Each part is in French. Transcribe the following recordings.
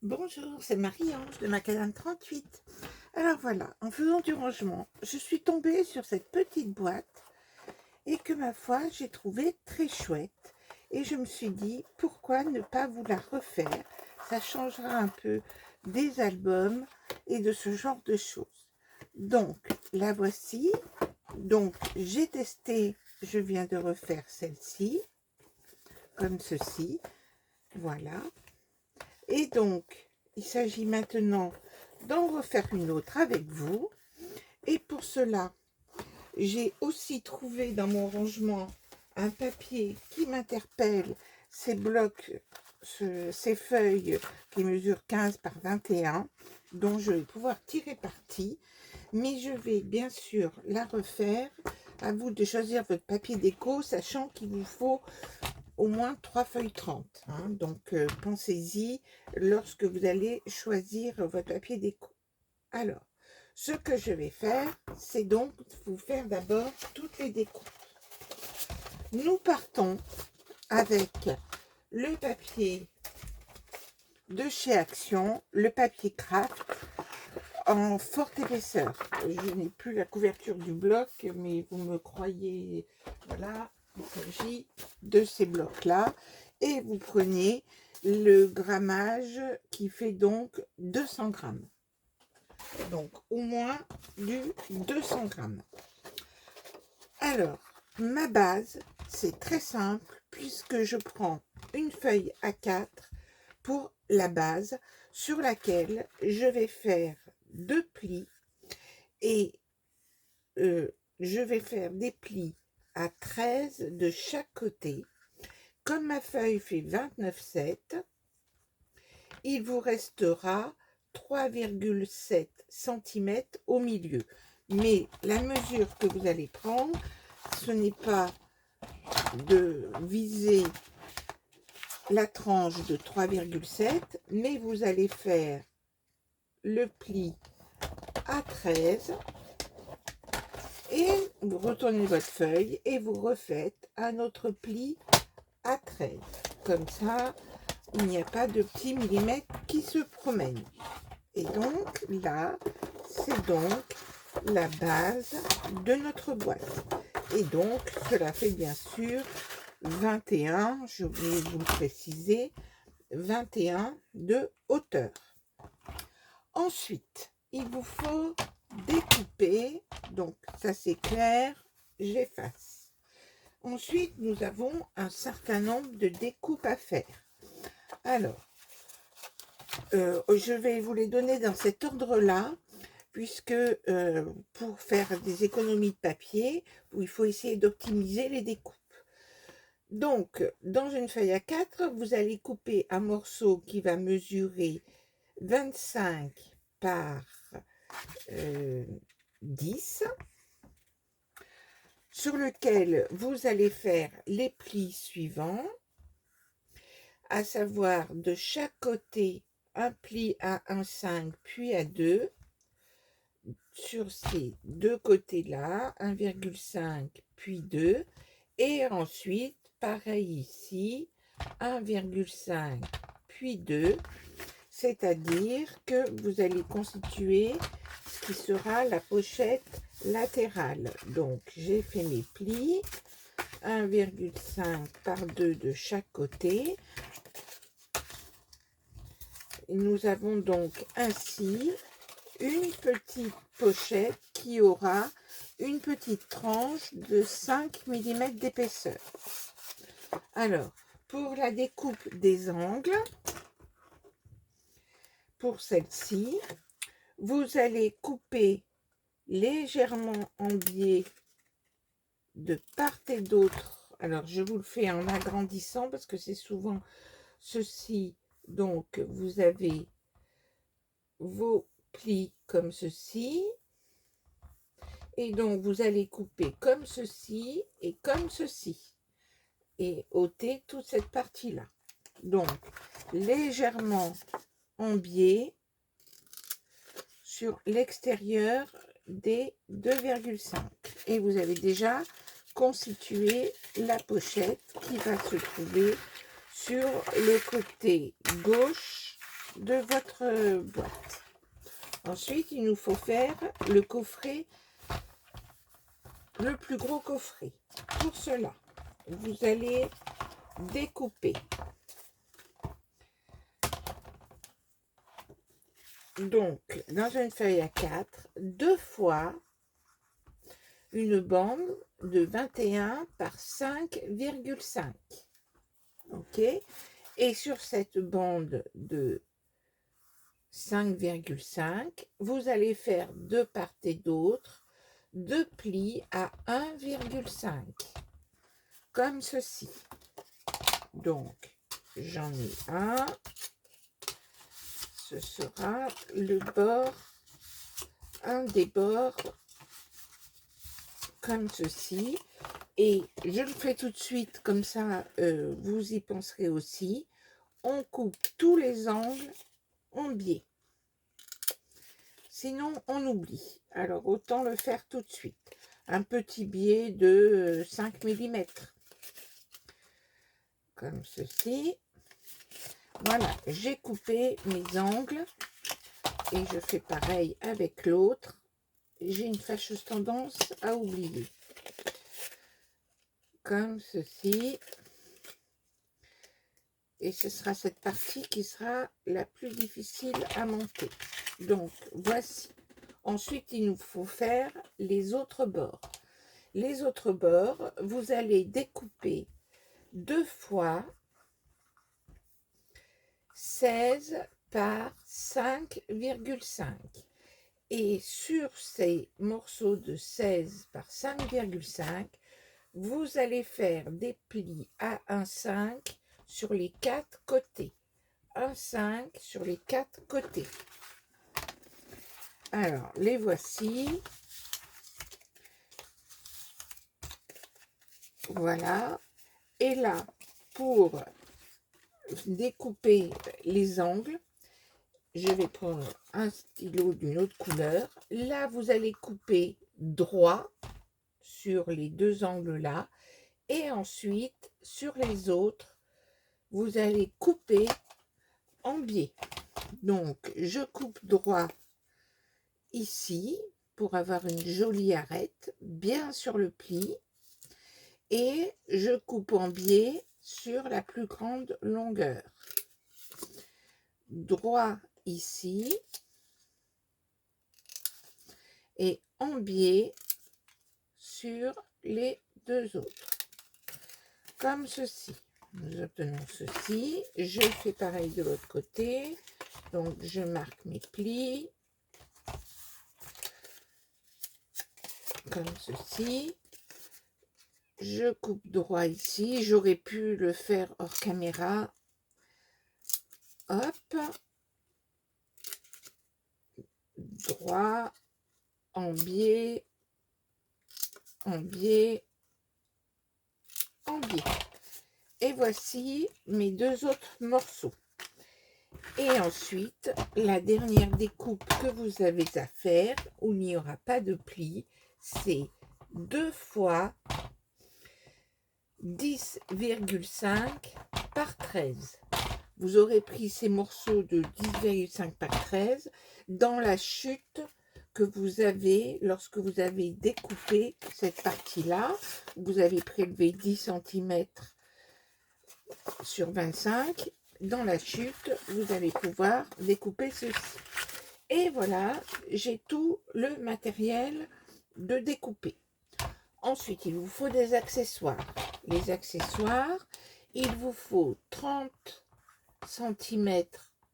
Bonjour, c'est Marie-Ange de Macadam 38. Alors voilà, en faisant du rangement, je suis tombée sur cette petite boîte et que ma foi, j'ai trouvé très chouette. Et je me suis dit, pourquoi ne pas vous la refaire? Ça changera un peu des albums et de ce genre de choses. Donc, la voici. Donc, j'ai testé, je viens de refaire celle-ci, comme ceci. Voilà. Et donc, il s'agit maintenant d'en refaire une autre avec vous. Et pour cela, j'ai aussi trouvé dans mon rangement un papier qui m'interpelle, ces blocs, ces feuilles qui mesurent 15 par 21, dont je vais pouvoir tirer parti. Mais je vais bien sûr la refaire. À vous de choisir votre papier déco, sachant qu'il vous faut au moins 3 feuilles 30. Hein. Donc, pensez-y lorsque vous allez choisir votre papier déco. Alors, ce que je vais faire, c'est donc vous faire d'abord toutes les découpes. Nous partons avec le papier de chez Action, le papier craft en forte épaisseur. Je n'ai plus la couverture du bloc, mais vous me croyez, voilà, il s'agit de ces blocs-là. Et vous prenez le grammage qui fait donc 200 grammes. Donc, au moins du 200 grammes. Alors, ma base, c'est très simple, puisque je prends une feuille A4 pour la base, sur laquelle je vais faire 2 plis et je vais faire des plis à 13 de chaque côté. Comme ma feuille fait 29,7, il vous restera 3,7 cm au milieu. Mais la mesure que vous allez prendre, ce n'est pas de viser la tranche de 3,7, mais vous allez faire le pli à 13 et vous retournez votre feuille et vous refaites un autre pli à 13. Comme ça, il n'y a pas de petits millimètres qui se promènent. Et donc là, c'est donc la base de notre boîte. Et donc, cela fait bien sûr 21, je vais vous le préciser, 21 de hauteur. Ensuite, il vous faut découper, donc ça c'est clair, j'efface. Ensuite, nous avons un certain nombre de découpes à faire. Alors, je vais vous les donner dans cet ordre-là, puisque pour faire des économies de papier, il faut essayer d'optimiser les découpes. Donc, dans une feuille A4, vous allez couper un morceau qui va mesurer 25 par 10, sur lequel vous allez faire les plis suivants, à savoir de chaque côté un pli à 1,5 puis à 2, sur ces deux côtés-là, 1,5 puis 2, et ensuite, pareil ici, 1,5 puis 2, c'est-à-dire que vous allez constituer ce qui sera la pochette latérale. Donc, j'ai fait mes plis, 1,5 par 2 de chaque côté. Nous avons donc ainsi une petite pochette qui aura une petite tranche de 5 mm d'épaisseur. Alors, pour la découpe des angles, pour celle-ci, vous allez couper légèrement en biais de part et d'autre. Alors, je vous le fais en agrandissant parce que c'est souvent ceci. Donc, vous avez vos plis comme ceci. Et donc, vous allez couper comme ceci et comme ceci. Et ôter toute cette partie-là. Donc, légèrement en biais sur l'extérieur des 2,5. Et vous avez déjà constitué la pochette qui va se trouver sur le côté gauche de votre boîte. Ensuite, il nous faut faire le coffret, le plus gros coffret. Pour cela, vous allez découper donc dans une feuille A4 deux fois une bande de 21 par 5,5. Ok, et sur cette bande de 5,5, vous allez faire de part et d'autre deux plis à 1,5 comme ceci. Donc j'en ai un, ce sera le bord, un des bords comme ceci, et je le fais tout de suite comme ça, vous y penserez aussi. On coupe tous les angles en biais, sinon on oublie. Alors autant le faire tout de suite. Un petit biais de 5 mm comme ceci. Voilà, j'ai coupé mes angles et je fais pareil avec l'autre. J'ai une fâcheuse tendance à oublier. Comme ceci. Et ce sera cette partie qui sera la plus difficile à monter. Donc, voici. Ensuite, il nous faut faire les autres bords. Les autres bords, vous allez découper deux fois 16 par 5,5. Et sur ces morceaux de 16 par 5,5, vous allez faire des plis à 1,5 sur les quatre côtés. 1,5 sur les quatre côtés. Alors, les voici. Voilà. Et là, pour découper les angles, je vais prendre un stylo d'une autre couleur. Là, vous allez couper droit sur les deux angles là. Et ensuite, sur les autres, vous allez couper en biais. Donc, je coupe droit ici pour avoir une jolie arête bien sur le pli. Et je coupe en biais sur la plus grande longueur. Droit ici et en biais sur les deux autres. Comme ceci. Nous obtenons ceci. Je fais pareil de l'autre côté. Donc, je marque mes plis. Comme ceci. Je coupe droit ici. J'aurais pu le faire hors caméra. Hop. Droit. En biais. En biais. En biais. Et voici mes deux autres morceaux. Et ensuite, la dernière découpe que vous avez à faire, où il n'y aura pas de pli, c'est 2 fois 10,5 par 13. Vous aurez pris ces morceaux de 10,5 par 13 dans la chute que vous avez lorsque vous avez découpé cette partie-là. Vous avez prélevé 10 cm sur 25. Dans la chute, vous allez pouvoir découper ceci. Et voilà, j'ai tout le matériel de découper. Ensuite, il vous faut des accessoires. Les accessoires, il vous faut 30 cm,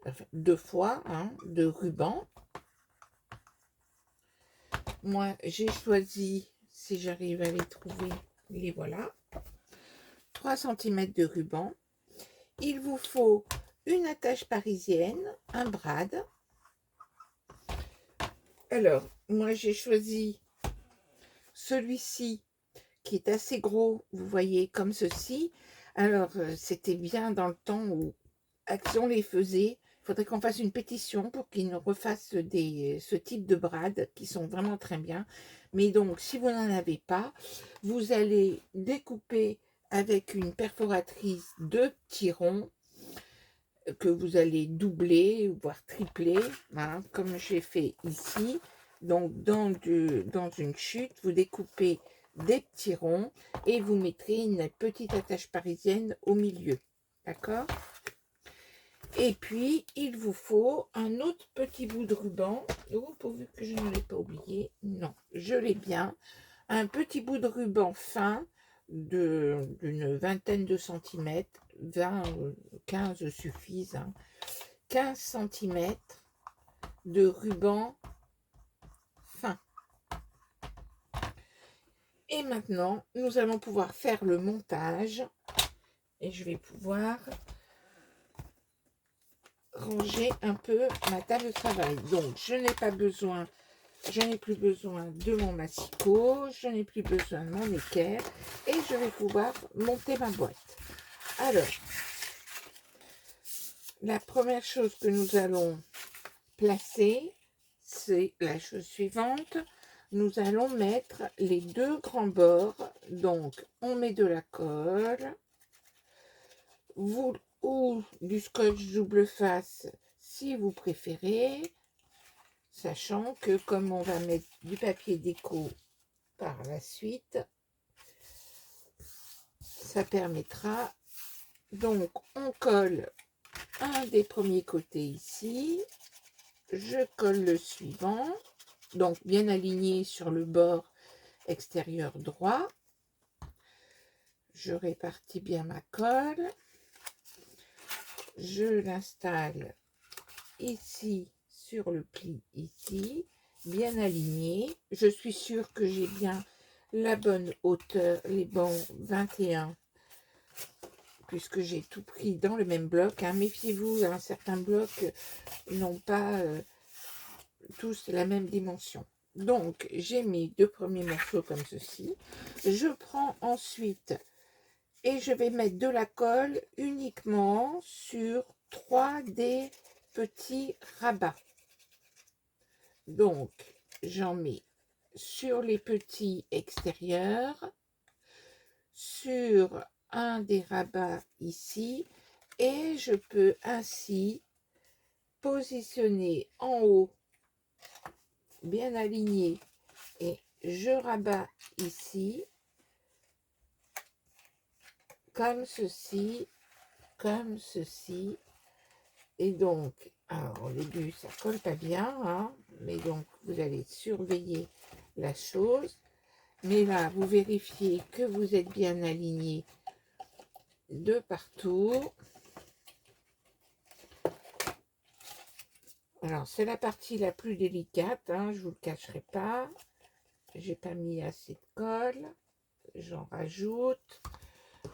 enfin, deux fois, de ruban. Moi, j'ai choisi, si j'arrive à les trouver, les voilà. 3 cm de ruban. Il vous faut une attache parisienne, un brad. Alors, moi j'ai choisi celui-ci qui est assez gros, vous voyez, comme ceci. Alors, c'était bien dans le temps où Action les faisait. Il faudrait qu'on fasse une pétition pour qu'ils nous refassent ce type de brad qui sont vraiment très bien. Mais donc, si vous n'en avez pas, vous allez découper avec une perforatrice de petits ronds que vous allez doubler, voire tripler, hein, comme j'ai fait ici. Donc, dans une chute, vous découpez des petits ronds et vous mettrez une petite attache parisienne au milieu. D'accord? Et puis, il vous faut un autre petit bout de ruban. Oh, pourvu que je ne l'ai pas oublié. Non, je l'ai bien. Un petit bout de ruban fin d'une vingtaine de centimètres. 20, 15 suffisent. Hein. 15 centimètres de ruban fin. Et maintenant, nous allons pouvoir faire le montage. Et je vais pouvoir ranger un peu ma table de travail. Donc, je n'ai plus besoin de mon massicot, je n'ai plus besoin de mon équerre et je vais pouvoir monter ma boîte. Alors, la première chose que nous allons placer, c'est la chose suivante. Nous allons mettre les deux grands bords. Donc, on met de la colle ou du scotch double face si vous préférez, sachant que comme on va mettre du papier déco par la suite, ça permettra. Donc, on colle un des premiers côtés ici, je colle le suivant, donc bien aligné sur le bord extérieur droit. Je répartis bien ma colle. Je l'installe ici sur le pli ici, bien aligné. Je suis sûre que j'ai bien la bonne hauteur, les bons 21, puisque j'ai tout pris dans le même bloc. Hein. Méfiez-vous, hein, certains blocs n'ont pas tous la même dimension. Donc, j'ai mis deux premiers morceaux comme ceci. Je prends ensuite et je vais mettre de la colle uniquement sur 3 des petits rabats. Donc, j'en mets sur les petits extérieurs, sur un des rabats ici, et je peux ainsi positionner en haut, bien aligné, et je rabats ici, comme ceci, et donc, alors au début ça colle pas bien, hein, mais donc vous allez surveiller la chose, mais là vous vérifiez que vous êtes bien aligné de partout. Alors c'est la partie la plus délicate, hein, je vous le cacherai pas, j'ai pas mis assez de colle, j'en rajoute,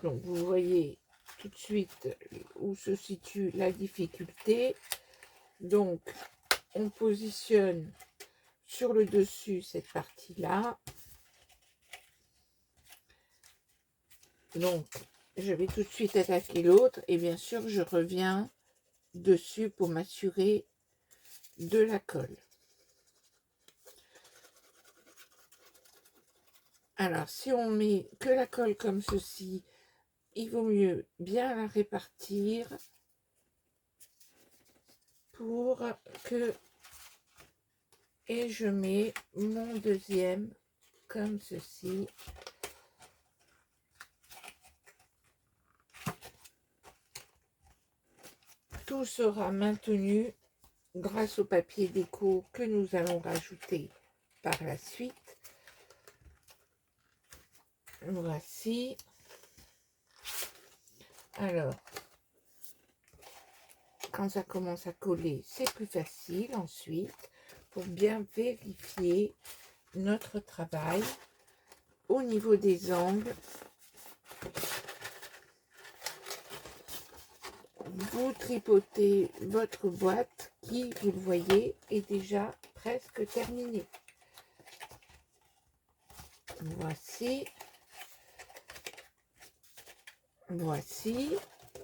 donc vous voyez tout de suite où se situe la difficulté. Donc on positionne sur le dessus cette partie là, donc je vais tout de suite attaquer l'autre et bien sûr je reviens dessus pour m'assurer de la colle. Alors si on met que la colle comme ceci, il vaut mieux bien la répartir pour que, et je mets mon deuxième comme ceci. Tout sera maintenu grâce au papier déco que nous allons rajouter par la suite. Voici. Alors, quand ça commence à coller, c'est plus facile ensuite pour bien vérifier notre travail au niveau des angles. Vous tripotez votre boîte qui, vous le voyez, est déjà presque terminée. Voici. Voici.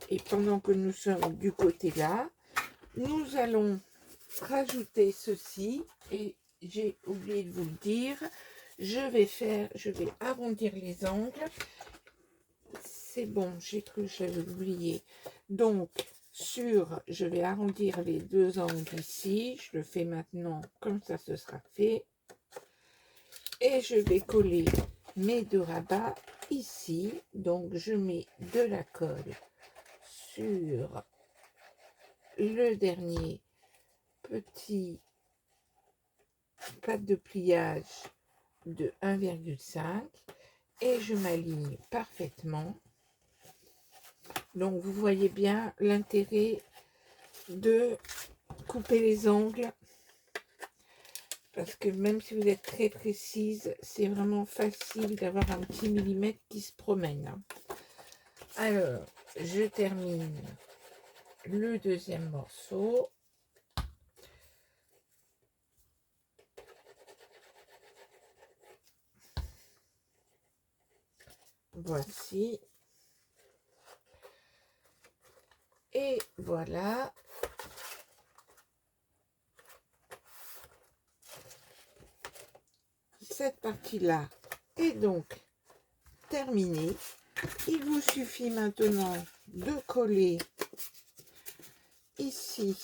Et pendant que nous sommes du côté là, nous allons rajouter ceci. Et j'ai oublié de vous le dire. Je vais arrondir les angles. C'est bon, j'ai cru que j'avais oublié. Donc, je vais arrondir les deux angles ici, je le fais maintenant, comme ça ce sera fait. Et je vais coller mes deux rabats ici, donc je mets de la colle sur le dernier petit patte de pliage de 1,5 et je m'aligne parfaitement. Donc vous voyez bien l'intérêt de couper les angles, parce que même si vous êtes très précise, c'est vraiment facile d'avoir un petit millimètre qui se promène. Alors je termine le deuxième morceau. Voici. Et voilà. Cette partie-là est donc terminée. Il vous suffit maintenant de coller ici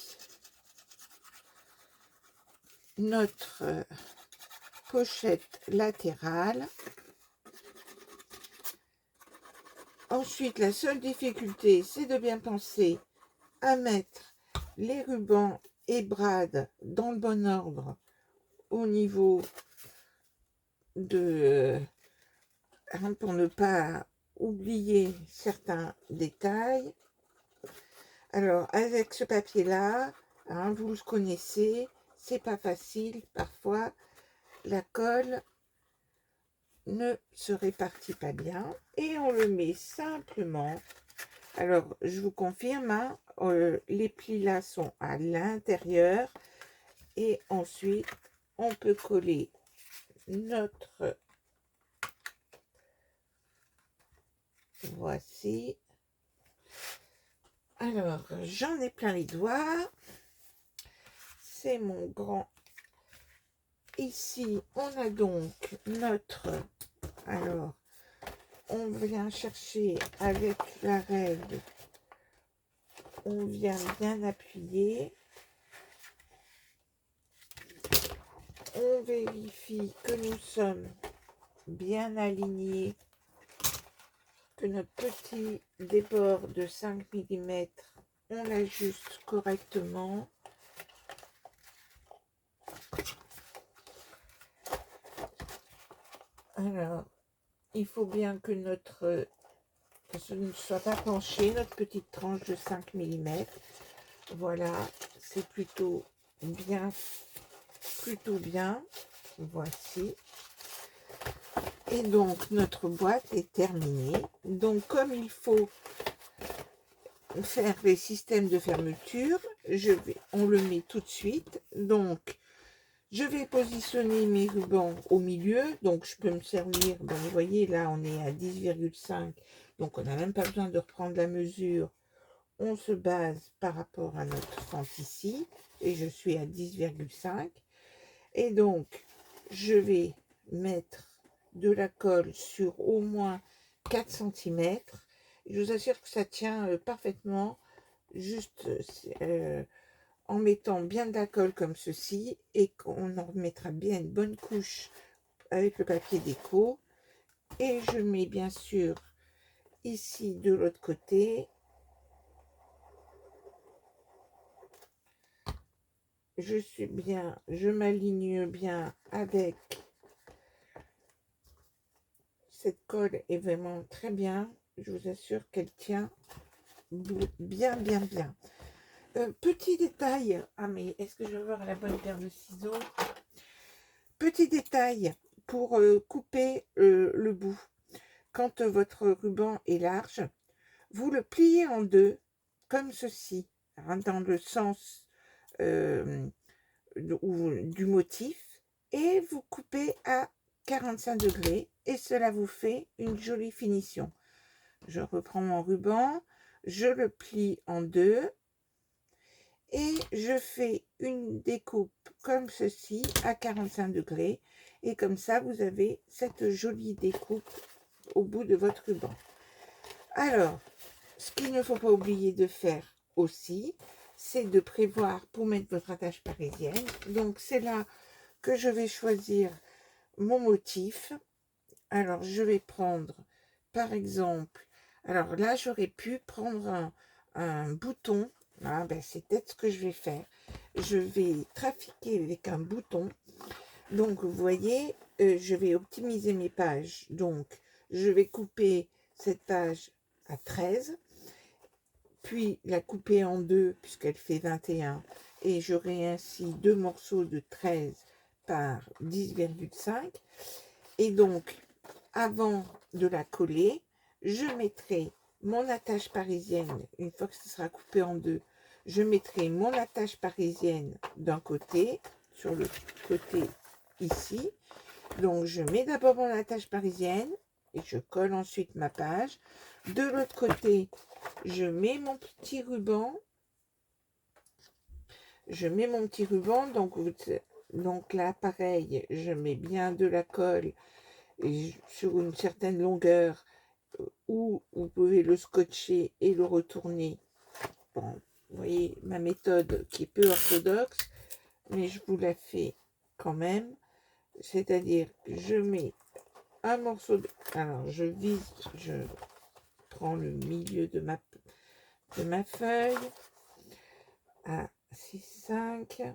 notre pochette latérale. Ensuite, la seule difficulté, c'est de bien penser à mettre les rubans et brades dans le bon ordre au niveau de... pour ne pas oublier certains détails. Alors, avec ce papier-là, vous le connaissez, c'est pas facile. Parfois, la colle ne se répartit pas bien. Et on le met simplement. Alors, je vous confirme, les plis là sont à l'intérieur. Et ensuite, on peut coller notre... Voici. Alors, j'en ai plein les doigts. C'est mon grand. Ici, on a donc notre... Alors, on vient chercher avec la règle. On vient bien appuyer. On vérifie que nous sommes bien alignés. Que notre petit débord de 5 mm, on l'ajuste correctement. Alors, il faut bien que ce ne soit pas penché, notre petite tranche de 5 mm. Voilà, c'est plutôt bien. Voici. Et donc, notre boîte est terminée. Donc, comme il faut faire les systèmes de fermeture, on le met tout de suite. Donc, je vais positionner mes rubans au milieu. Donc, je peux me servir, vous voyez, là, on est à 10,5. Donc, on n'a même pas besoin de reprendre la mesure. On se base par rapport à notre fente ici. Et je suis à 10,5. Et donc, je vais mettre de la colle sur au moins 4 cm. Je vous assure que ça tient parfaitement, juste en mettant bien de la colle comme ceci, et qu'on en mettra bien une bonne couche avec le papier déco. Et je mets bien sûr ici de l'autre côté. Je m'aligne bien avec. Cette colle est vraiment très bien. Je vous assure qu'elle tient bien. Petit détail. Ah, mais est-ce que je vais avoir la bonne paire de ciseaux? Petit détail pour couper le bout. Quand votre ruban est large, vous le pliez en deux, comme ceci, dans le sens du motif, et vous coupez à 45 degrés, et cela vous fait une jolie finition. Je reprends mon ruban, je le plie en deux, et je fais une découpe comme ceci à 45 degrés, et comme ça vous avez cette jolie découpe au bout de votre ruban. Alors, ce qu'il ne faut pas oublier de faire aussi, c'est de prévoir pour mettre votre attache parisienne. Donc c'est là que je vais choisir mon motif. Alors je vais prendre par exemple, alors là j'aurais pu prendre un bouton. Ah, ben, c'est peut-être ce que je vais faire. Je vais trafiquer avec un bouton. Donc vous voyez, je vais optimiser mes pages. Donc je vais couper cette page à 13, puis la couper en deux puisqu'elle fait 21, et j'aurai ainsi deux morceaux de 13 par 10,5. Et donc avant de la coller, je mettrai mon attache parisienne. Une fois que ce sera coupé en deux, je mettrai mon attache parisienne d'un côté, sur le côté ici. Donc je mets d'abord mon attache parisienne et je colle ensuite ma page. De l'autre côté, je mets mon petit ruban. Donc là pareil, je mets bien de la colle et sur une certaine longueur où vous pouvez le scotcher et le retourner. Bon, vous voyez ma méthode qui est peu orthodoxe, mais je vous la fais quand même. C'est-à-dire que je mets un morceau de... Alors, je prends le milieu de ma feuille à 6,5,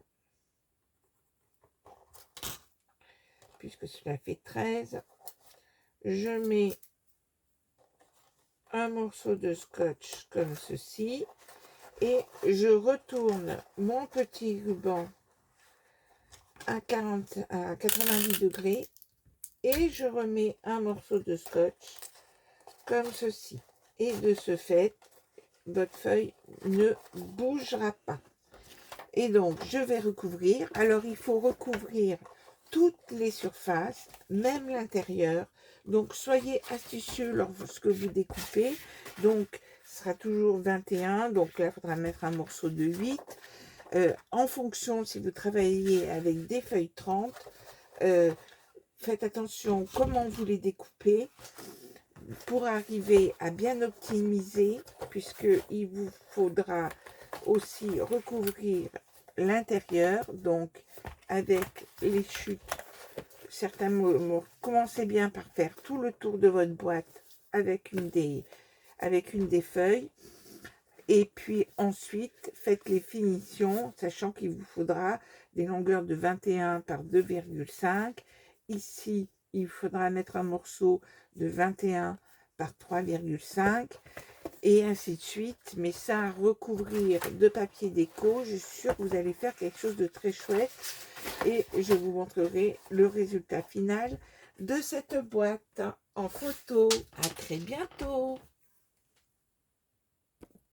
puisque cela fait 13. Je mets un morceau de scotch comme ceci et je retourne mon petit ruban à 90 degrés et je remets un morceau de scotch comme ceci. Et de ce fait, votre feuille ne bougera pas. Et donc, je vais recouvrir. Alors, il faut recouvrir toutes les surfaces, même l'intérieur. Donc, soyez astucieux lorsque vous découpez. Donc, ce sera toujours 21. Donc là, il faudra mettre un morceau de 8. En fonction, si vous travaillez avec des feuilles 30, faites attention comment vous les découpez pour arriver à bien optimiser, puisqu'il vous faudra aussi recouvrir l'intérieur, donc avec les chutes. Certains mots, commencez bien par faire tout le tour de votre boîte avec une des feuilles, et puis ensuite faites les finitions, sachant qu'il vous faudra des longueurs de 21 par 2,5. Ici, il faudra mettre un morceau de 21 par 3,5 et ainsi de suite. Mais ça, à recouvrir de papier déco, je suis sûre que vous allez faire quelque chose de très chouette et je vous montrerai le résultat final de cette boîte en photo. À très bientôt.